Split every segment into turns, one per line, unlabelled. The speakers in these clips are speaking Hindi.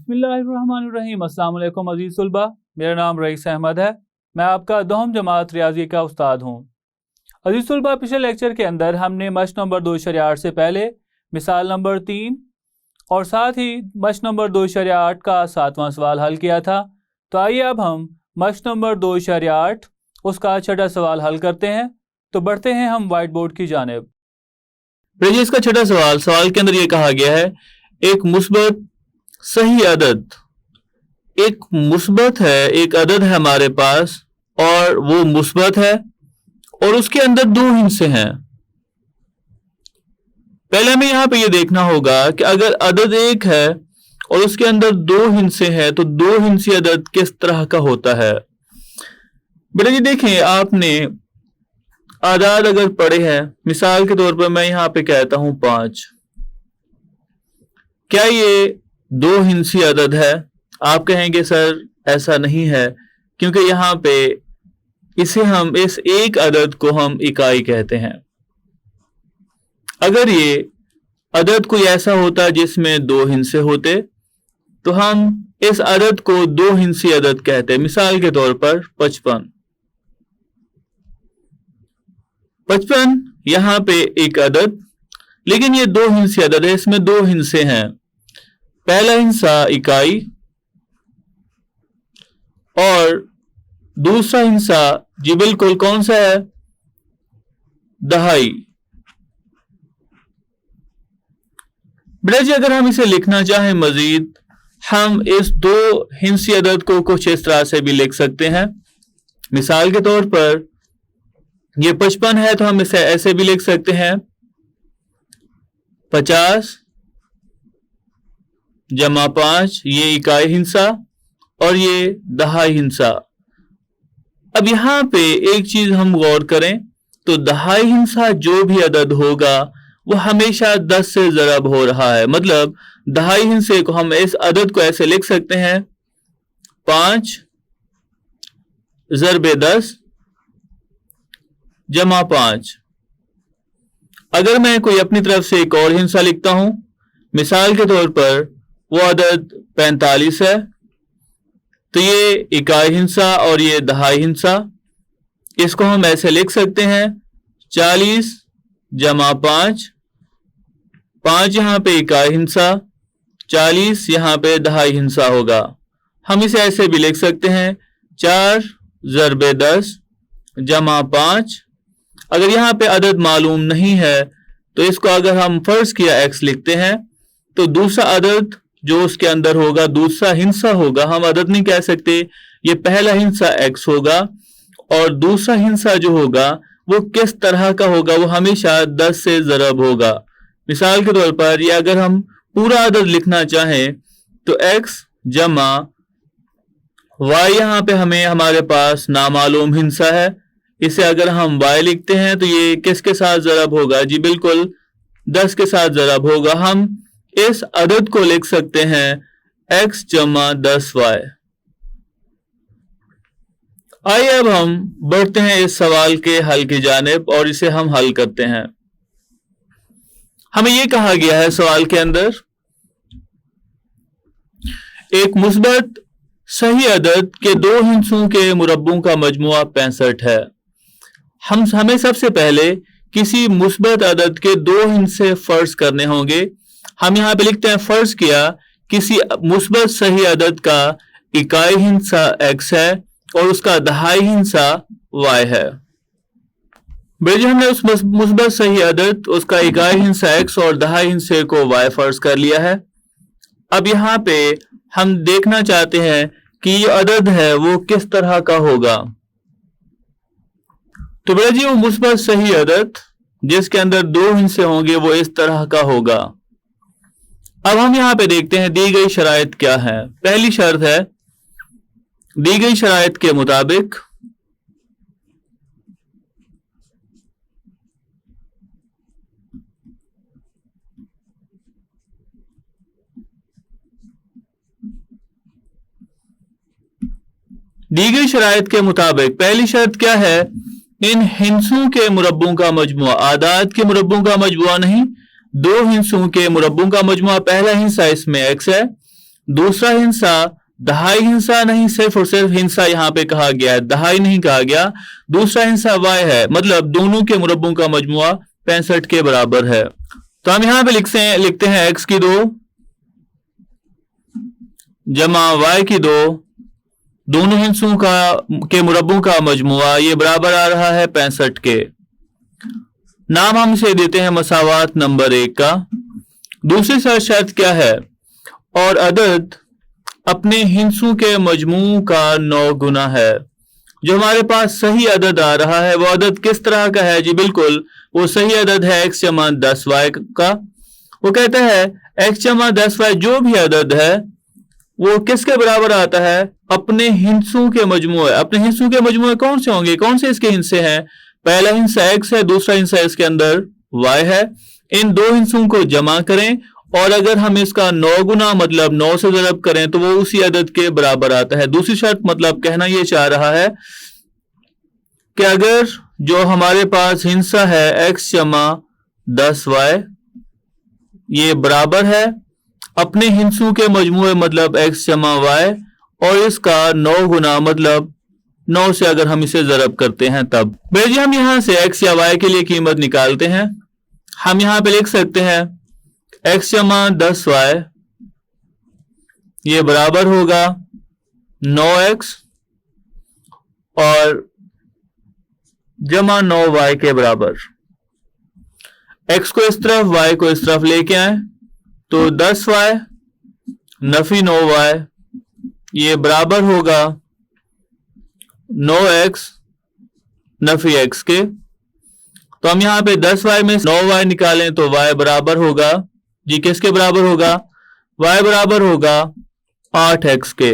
बिस्मिल्लाहिर्रहमानिर्रहीम। अस्सलाम वालेकुम अज़ीज़ तुलबा, मेरा नाम रईस अहमद है। मैं आपका दोहम जमात रियाजी का उस्ताद हूँ। अज़ीज़ तुलबा, पिछले लेक्चर के अंदर हमने मश्क नंबर 2.8 से पहले मिसाल नंबर 3 और साथ ही मश्क नंबर 2.8 का 7वां सवाल हल किया था। तो आइए अब हम मश्क नंबर 2.8 उसका छठा सवाल हल करते हैं। तो बढ़ते हैं हम वाइट बोर्ड की जानिब।
इसका छठा सवाल के अंदर ये कहा गया है, एक मुस्बत सही अदद, एक मुस्बत है, एक अदद है हमारे पास और वो मुस्बत है और उसके अंदर दो हिस्से हैं। पहले हमें यहां पे ये देखना होगा कि अगर अदद एक है और उसके अंदर दो हिस्से हैं तो दो हिस्से अदद किस तरह का होता है। बेटा जी देखें, आपने आदाद अगर पढ़े हैं, मिसाल के तौर पर मैं यहां पे कहता हूं 5, क्या ये दो हिंसी अदद है? आप कहेंगे सर ऐसा नहीं है, क्योंकि यहां पे इस एक अदद को हम इकाई कहते हैं। अगर ये अदद कोई ऐसा होता जिसमें दो हिस्से होते तो हम इस अदद को दो हिंसी अदद कहते। मिसाल के तौर पर 55 यहां पे एक अदद, लेकिन ये दो हिंसी अदद है, इसमें दो हिस्से हैं। पहला हिस्सा इकाई और दूसरा हिस्सा जी बिल्कुल कौन सा है? दहाई। बेटा जी अगर हम इसे लिखना चाहें मजीद, हम इस दो हिंसी अदद को कुछ इस तरह से भी लिख सकते हैं। मिसाल के तौर पर ये 55 है तो हम इसे ऐसे भी लिख सकते हैं, 50 जमा 5, ये इकाई हिंसा और ये दहाई हिंसा। अब यहां पे एक चीज हम गौर करें तो दहाई हिंसा जो भी अदद होगा वो हमेशा 10 से ज़रब हो रहा है। मतलब दहाई हिंसे को हम इस अदद को ऐसे लिख सकते हैं, 5 ज़रबे 10 जमा 5। अगर मैं कोई अपनी तरफ से एक और हिंसा लिखता हूं, मिसाल के तौर पर वो अदद 45 है, तो ये इकाई हिंसा और ये दहाई हिंसा, इसको हम ऐसे लिख सकते हैं, 40 जमा 5, 5 यहां पे इकाई हिंसा, 40 यहां पे दहाई हिंसा होगा। हम इसे ऐसे भी लिख सकते हैं, 4 ज़रबे 10 जमा 5। अगर यहां पे अदद मालूम नहीं है तो इसको अगर हम फर्ज किया x लिखते हैं तो दूसरा अदद जो उसके अंदर होगा, दूसरा हिंसा होगा, हम अदद नहीं कह सकते, ये पहला हिंसा x होगा और दूसरा हिंसा जो होगा वो किस तरह का होगा? वो हमेशा 10 से ज़रब होगा। मिसाल के तौर पर ये अगर हम पूरा अदद लिखना चाहें तो x जमा y, यहां पे हमारे पास नामालूम हिंसा है, इसे अगर हम y लिखते हैं तो ये किसके साथ ज़रब होगा? जी बिल्कुल 10 के साथ ज़रब होगा। हम इस अदद को लिख सकते हैं x जमा 10y। आइए अब हम बढ़ते हैं इस सवाल के हल की जानिब और इसे हम हल करते हैं। हमें यह कहा गया है सवाल के अंदर, एक मुस्बत सही अदद के दो हिस्सों के मुरब्बों का मजमुआ 65 है। हमें सबसे पहले किसी मुस्बत अदद के दो हिस्से फर्ज करने होंगे। हम यहां पे लिखते हैं, फर्ज किया किसी मुस्बत सही अदद का इकाई हिस्सा x है और उसका दहाई हिस्सा y है। बेटा हमने उस मुस्बत सही अदद, उसका इकाई हिस्सा x और दहाई हिस्से को y फर्ज कर लिया है। अब यहां पे हम देखना चाहते हैं कि ये अदद है वो किस तरह का होगा। तो बेटा जी वो मुस्बत सही अदद जिसके अंदर दो हिस्से होंगे वो इस तरह का होगा। अब हम यहां पे देखते हैं दी गई शराइत क्या है। पहली शर्त है, दी गई शराइत के मुताबिक पहली शर्त क्या है? इन हिस्सों के मुरब्बों का मजमुआ, आदाद के मुरब्बों का मजमुआ नहीं, दो हिस्सों के मुरब्बों का मजमुआ। पहला हिस्सा इसमें x है, दूसरा हिंसा दहाई हिंसा नहीं, सिर्फ और सिर्फ हिंसा यहाँ पे कहा गया है, दहाई नहीं कहा गया। दूसरा हिंसा y है, मतलब दोनों के मुरब्बों का मजमुआ 65 के बराबर है। तो हम यहाँ पे लिखते हैं x की 2 जमा y की 2, दोनों हिंसों के मुरब्बों का मजमुआ, ये बराबर आ रहा है 65 के। नाम हम इसे देते हैं मसावात नंबर 1 का। दूसरी शर्त क्या है? और अदद अपने हिंसों के मजमू का 9 गुना है। जो हमारे पास सही अदद आ रहा है वो अदद किस तरह का है? जी बिल्कुल, वो सही अदद है x जमा 10y का। वो कहता है x जमा 10y जो भी अदद है वो किसके बराबर आता है? अपने हिंसों के मजमूए। अपने हिंसों के मजमूए कौन से होंगे? कौन से इसके हिस्से हैं? पहला हिस्सा x है, दूसरा हिस्सा इसके अंदर y है। इन दो हिस्सों को जमा करें और अगर हम इसका 9 गुना मतलब 9 से ज़रब करें तो वो उसी अदद के बराबर आता है। दूसरी शर्त मतलब कहना ये चाह रहा है कि अगर जो हमारे पास हिंसा है x जमा 10y ये बराबर है अपने हिंसों के मजमूए मतलब x जमा y और इसका 9 गुना मतलब 9 से अगर हम इसे ज़रब करते हैं तब। भाई जी हम यहां से x या y के लिए कीमत निकालते हैं। हम यहां पे लिख सकते हैं x जमा 10y ये बराबर होगा 9x और जमा 9y के बराबर। x को इस तरफ y को इस तरफ लेके आए तो 10y नफी 9y ये बराबर होगा 9x नफी x के। तो हम यहां पे 10y में 9y निकालें तो y बराबर होगा जी किसके बराबर होगा? y बराबर होगा 8x के।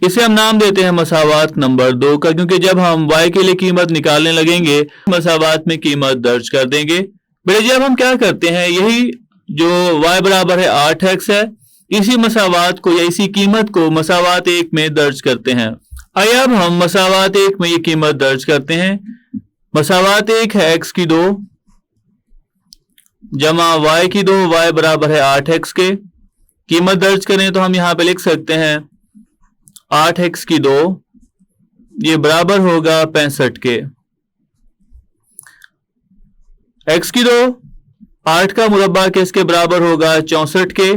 इसे हम नाम देते हैं मसावात नंबर 2 का, क्योंकि जब हम y के लिए कीमत निकालने लगेंगे मसावात में कीमत दर्ज कर देंगे। बेटे जी अब हम क्या करते हैं, यही जो y बराबर है 8x है, इसी मसावात को या इसी कीमत को मसावात 1 में दर्ज करते हैं। आइए अब हम मसावात 1 में ये कीमत दर्ज करते हैं। मसावात 1 है x की 2 जमा y की 2, y बराबर है 8x के। कीमत दर्ज करें तो हम यहां पे लिख सकते हैं 8x की 2 ये बराबर होगा 65 के। x की 2 8 का मुरब्बा किसके बराबर होगा? 64 के।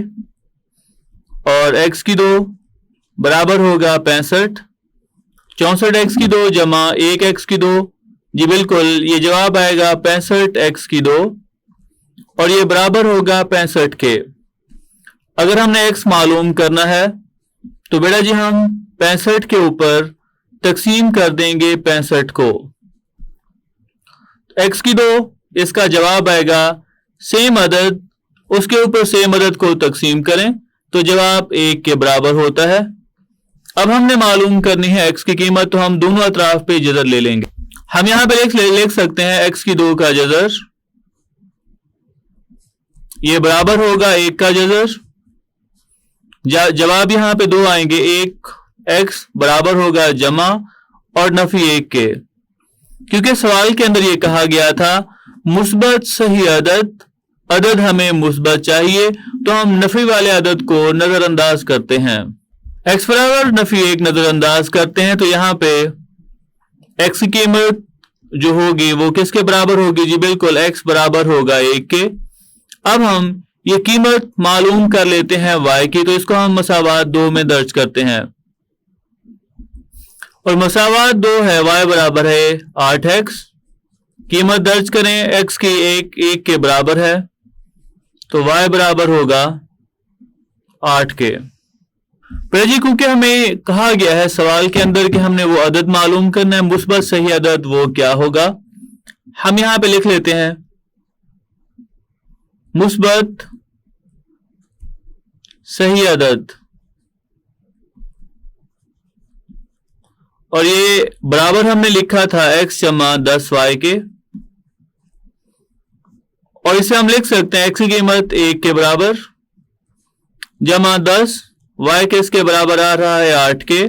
और x की 2 बराबर होगा 65। 64x की 2 जमा 1x की 2 जी बिल्कुल ये जवाब आएगा 65x की 2 और ये बराबर होगा 65 के। अगर हमने x मालूम करना है तो बेटा जी हम 65 के ऊपर तकसीम कर देंगे 65 को। x की 2 इसका जवाब आएगा सेम अदद, उसके ऊपर सेम अदद को तकसीम करें तो जवाब 1 के बराबर होता है। अब हमने मालूम करनी है x की कीमत, तो हम दोनों अतराफ पे जज़र ले लेंगे। हम यहां पे लिख सकते हैं x की 2 का जज़र ये बराबर होगा 1 का जज़र। जवाब यहां पे 2 आएंगे, 1x बराबर होगा जमा और नफी 1 के। क्योंकि सवाल के अंदर ये कहा गया था मुस्बत सही अदद हमें मुस्बत चाहिए, तो हम नफी वाले अदद को नजरअंदाज करते हैं। x बराबर नफी 1 नजरअंदाज करते हैं तो यहां पे x की कीमत जो होगी वो किसके बराबर होगी? जी बिल्कुल x बराबर होगा 1 के। अब हम ये कीमत मालूम कर लेते हैं y की, तो इसको हम मसावात 2 में दर्ज करते हैं और मसावात 2 है y बराबर है 8x। कीमत दर्ज करें x की 1 के बराबर है तो y बराबर होगा 8 के। पर जी क्योंकि हमें कहा गया है सवाल के अंदर कि हमने वो अदद मालूम करना है, मुस्बत सही अदद वो क्या होगा, हम यहां पे लिख लेते हैं मुस्बत सही अदद और ये बराबर हमने लिखा था x जमा 10y के और इसे हम लिख सकते हैं x की कीमत 1 के बराबर जमा 10, y के इसके बराबर आ रहा है 8 के।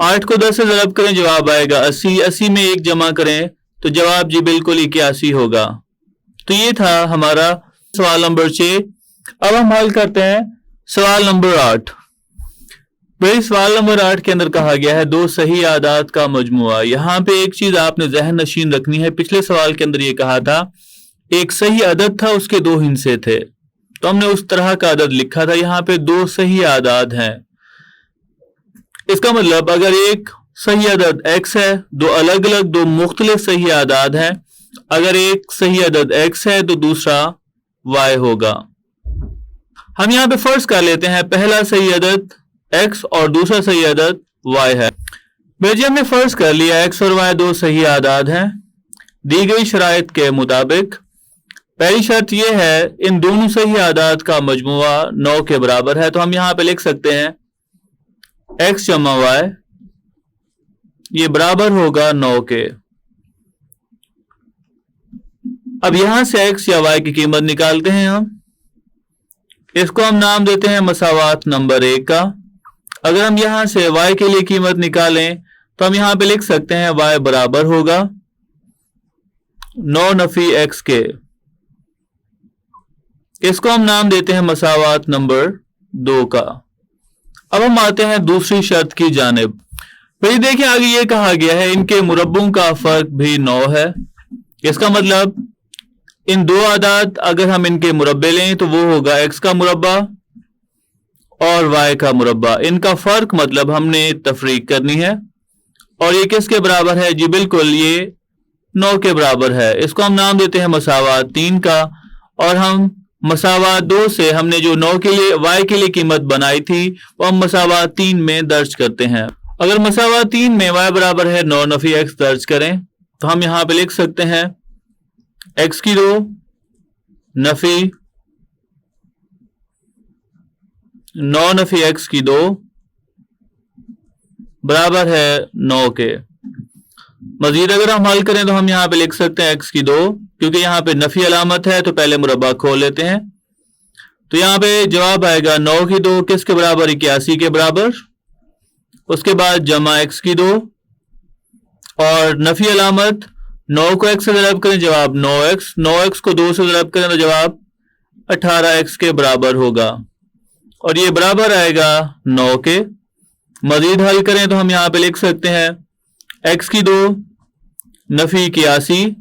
8 को 10 से ज़रब करें जवाब आएगा 80। 80 में 1 जमा करें तो जवाब जी बिल्कुल 81 होगा। तो ये था हमारा सवाल नंबर 6। अब हम हल करते हैं सवाल नंबर 8। भाई सवाल नंबर 8 के अंदर कहा गया है दो सही आदात का मजमुआ। यहां पे एक चीज आपने जहन नशीन रखनी है, पिछले सवाल के अंदर ये कहा था एक सही अदद था उसके दो हिस्से थे, तो हमने उस तरह का अदद लिखा था। यहां पे दो सही आदाद हैं, इसका मतलब अगर एक सही अदद x है, दो अलग अलग दो मुख्तलिफ सही आदाद हैं। अगर एक सही अदद x है तो दूसरा y होगा। हम यहां पे फर्ज कर लेते हैं पहला सही अदद x और दूसरा सही अदद y है। बेजी हमने फर्ज कर लिया x और y दो सही आदाद हैं। दी गई शराइत के मुताबिक पहली शर्त यह है इन दोनों सही आदाद का मजमुआ 9 के बराबर है, तो हम यहां पे लिख सकते हैं x जमा y ये बराबर होगा 9 के। अब यहां से x या y की कीमत निकालते हैं हम, इसको हम नाम देते हैं मसावात नंबर 1 का। अगर हम यहां से y के लिए कीमत निकालें तो हम यहां पे लिख सकते हैं y बराबर होगा 9 नफी x के। इसको हम नाम देते हैं मसावात नंबर 2 का। अब हम आते हैं दूसरी शर्त की जानिब। फिर देखिए आगे ये कहा गया है इनके मुरब्बों का फर्क भी 9 है। इसका मतलब इन दो आदाद अगर हम इनके मुरब्बे लें तो वो होगा x का मुरब्बा और y का मुरब्बा। इनका फर्क मतलब हमने तफरीक करनी है और ये किसके बराबर है? जी बिल्कुल ये 9 के बराबर है। इसको हम नाम देते हैं मसावात 3 का। और हम मसावात 2 से हमने जो 9 के लिए y के लिए कीमत बनाई थी वो हम मसावात 3 में दर्ज करते हैं। अगर मसावात 3 में y बराबर है 9 नफी x दर्ज करें तो हम यहां पे लिख सकते हैं x की 2 नफी 9 नफी x की 2 बराबर है 9 के। मजीद अगर हम हल करें तो हम यहां पे लिख सकते हैं x की 2, क्योंकि यहां पे नफी अलामत है तो पहले मुरब्बा खोल लेते हैं। तो यहां पे जवाब आएगा 9 की 2 किसके बराबर? 81 के बराबर। उसके बाद जमा x की 2 और नफी अलामत 9 को x से ज़रब करें जवाब 9x, 9x को 2 से ज़रब करें तो जवाब 18x के बराबर होगा और ये बराबर आएगा 9 के। मजीद हल करें तो हम यहां पे लिख सकते हैं x की 2 नफी 81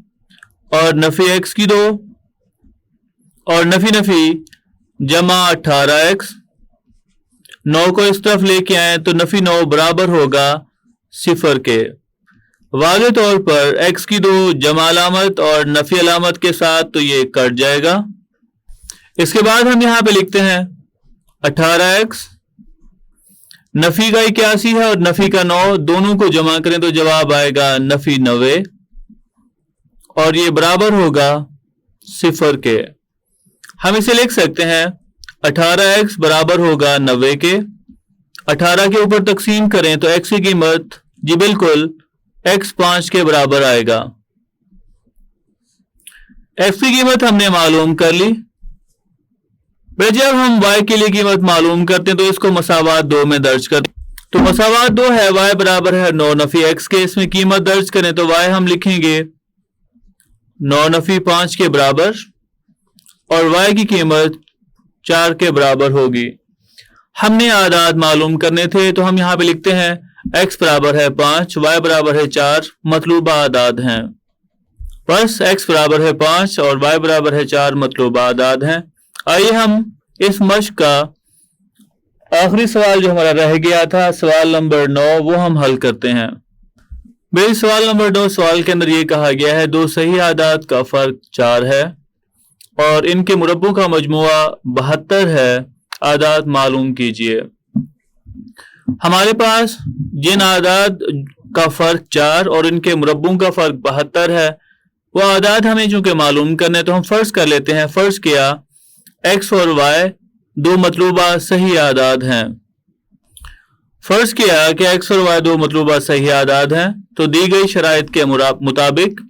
और नफी x की 2 और नफी नफी जमा 18x। 9 को इस तरफ लेके आए तो नफी 9 बराबर होगा 0 के। वाज़े तौर पर x की 2 जमा अलामत और नफी अलामत के साथ तो ये कट जाएगा। इसके बाद हम यहां पे लिखते हैं 18x नफी का 81 है और नफी का 9, दोनों को जमा करें तो जवाब आएगा नफी 90 और ये बराबर होगा 0 के। हम इसे लिख सकते हैं 18x बराबर होगा 90 के। 18 के ऊपर तकसीम करें तो x की कीमत जी बिल्कुल x 5 के बराबर आएगा। x की कीमत हमने मालूम कर ली। जब हम y के लिए कीमत मालूम करते हैं तो इसको मसावात 2 में दर्ज करते हैं। तो मसावात 2 है y बराबर है 9 नफी x के। इसमें कीमत दर्ज करें तो y हम लिखेंगे 9 नफी 5 के बराबर और y की कीमत 4 के बराबर होगी। हमने आदाद मालूम करने थे तो हम यहां पे लिखते हैं x बराबर है 5, y बराबर है 4 मतलूबा आदाद हैं। बस x बराबर है 5 और y बराबर है 4 मतलूबा आदाद हैं। आइए हम इस मश्क का आखिरी सवाल जो हमारा रह गया था सवाल नंबर 9 वो हम हल करते हैं। भाई सवाल नंबर 9 सवाल के अंदर ये कहा गया है दो सही आदाद का फर्क 4 है और इनके मुरब्बों का मजमुआ 72 है। आदाद मालूम कीजिए। हमारे पास जिन आदाद का फर्क 4 और इनके मुरब्बों का फर्क 72 है वो आदाद हमें चूंकि मालूम करने तो हम फर्ज कर लेते हैं। फर्ज किया x और y दो मतलूबा सही आदाद हैं। फर्ज किया कि x और y दो मतलूबा सही आदाद हैं तो दी गई शराइत के मुताबिक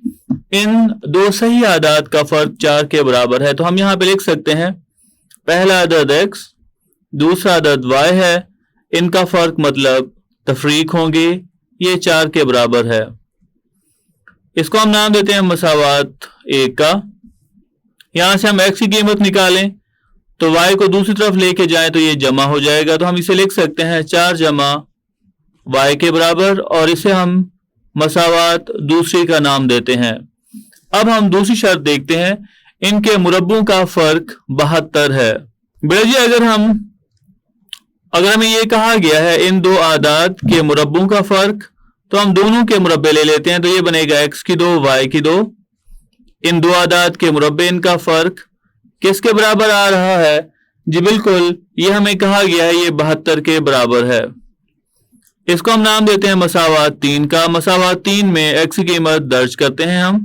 इन दो सही आदाद का फर्क 4 के बराबर है। तो हम यहां पे लिख सकते हैं पहला अदद x दूसरा अदद y है, इनका फर्क मतलब तफरीक होंगे, ये 4 के बराबर है। इसको हम नाम देते हैं मसावात 1 का। यहां से हम x की कीमत निकालें तो y को दूसरी तरफ लेके जाएं तो ये जमा हो जाएगा, तो हम इसे लिख सकते हैं 4 जमा y के बराबर, और इसे हम मसावात दूसरी का नाम देते हैं। अब हम दूसरी शर्त देखते हैं, इनके मुरब्बों का फर्क 72 है। बेटा जी अगर हमें ये कहा गया है इन दो आदाद के मुरब्बों का फर्क, तो हम दोनों के मुरब्बे ले लेते हैं, तो ये बनेगा x की 2 y की 2। इन दो आदाद के मुरब्बे, इनका फर्क किसके बराबर आ रहा है? जी बिल्कुल, ये हमें कहा गया है ये 72 के बराबर है। इसको हम नाम देते हैं मसावात 3 का। मसावात 3 में x की कीमत दर्ज करते हैं हम।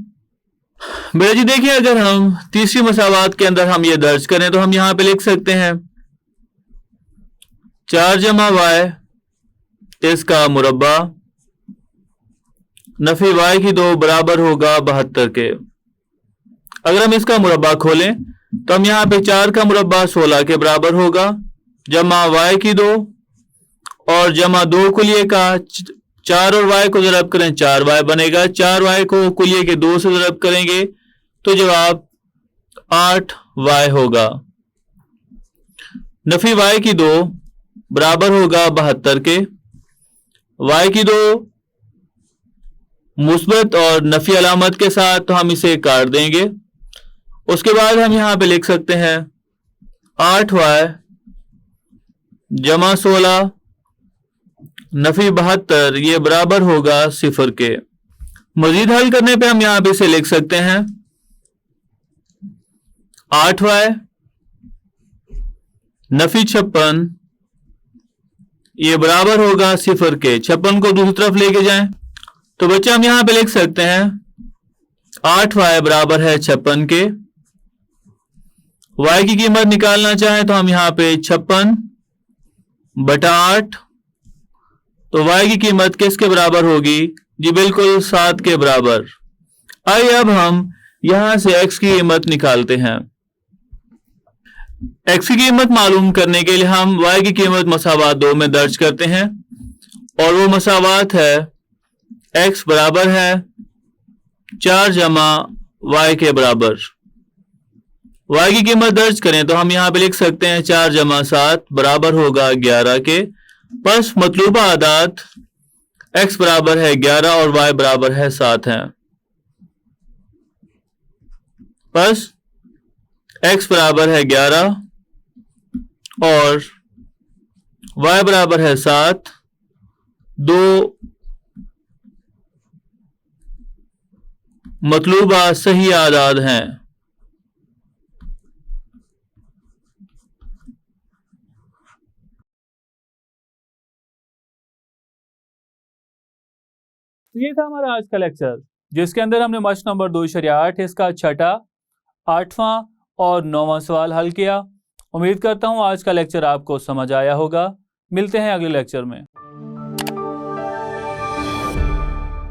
बेटा जी देखिए, अगर हम तीसरी मसावात के अंदर हम ये दर्ज करें तो हम यहां पे लिख सकते हैं 4 जमा y इसका मुरब्बा नफी y की 2 बराबर होगा 72 के। अगर हम इसका मुरब्बा खोलें तो हम यहाँ पे 4 का मुरब्बा 16 के बराबर होगा, जमा y की 2 और जमा 2 कुलिये का 4 और y को ज़रब करें 4y बनेगा। 4y को कुलिये के 2 से ज़रब करेंगे तो जवाब 8y होगा। नफी y की 2 बराबर होगा 72 के। y की 2 मुस्बत और नफी अलामत के साथ, तो हम इसे काट देंगे। उसके बाद हम यहां पे लिख सकते हैं 8y जमा 16 नफी 72 ये बराबर होगा 0 के। मजीद हल करने पे हम यहां पे इसे लिख सकते हैं 8y नफी 56 ये बराबर होगा 0 के। 56 को दूसरी तरफ लेके जाएं तो बच्चे हम यहां पे लिख सकते हैं 8y बराबर है 56 के। y की कीमत निकालना चाहें तो हम यहां पे 56 बटा 8, तो y की कीमत किसके बराबर होगी? जी बिल्कुल 7 के बराबर। आइए अब हम यहां से x की कीमत निकालते हैं। x की कीमत मालूम करने के लिए हम y की कीमत मसावात 2 में दर्ज करते हैं, और वो मसावात है x बराबर है 4 जमा y के बराबर। y की कीमत दर्ज करें तो हम यहां पे लिख सकते हैं 4 जमा 7 बराबर होगा 11 के। बस मतलूबा आदाद x बराबर है 11 और y बराबर है 7 है। बस x बराबर है 11 और y बराबर है 7, दो मतलूबा सही आदाद हैं।
तो ये था हमारा आज का लेक्चर, जिसके अंदर हमने मश्क नंबर 2.8 इसका छठा, 8वां और 9वां सवाल हल किया। उम्मीद करता हूँ आज का लेक्चर आपको समझ आया होगा। मिलते हैं अगले लेक्चर में।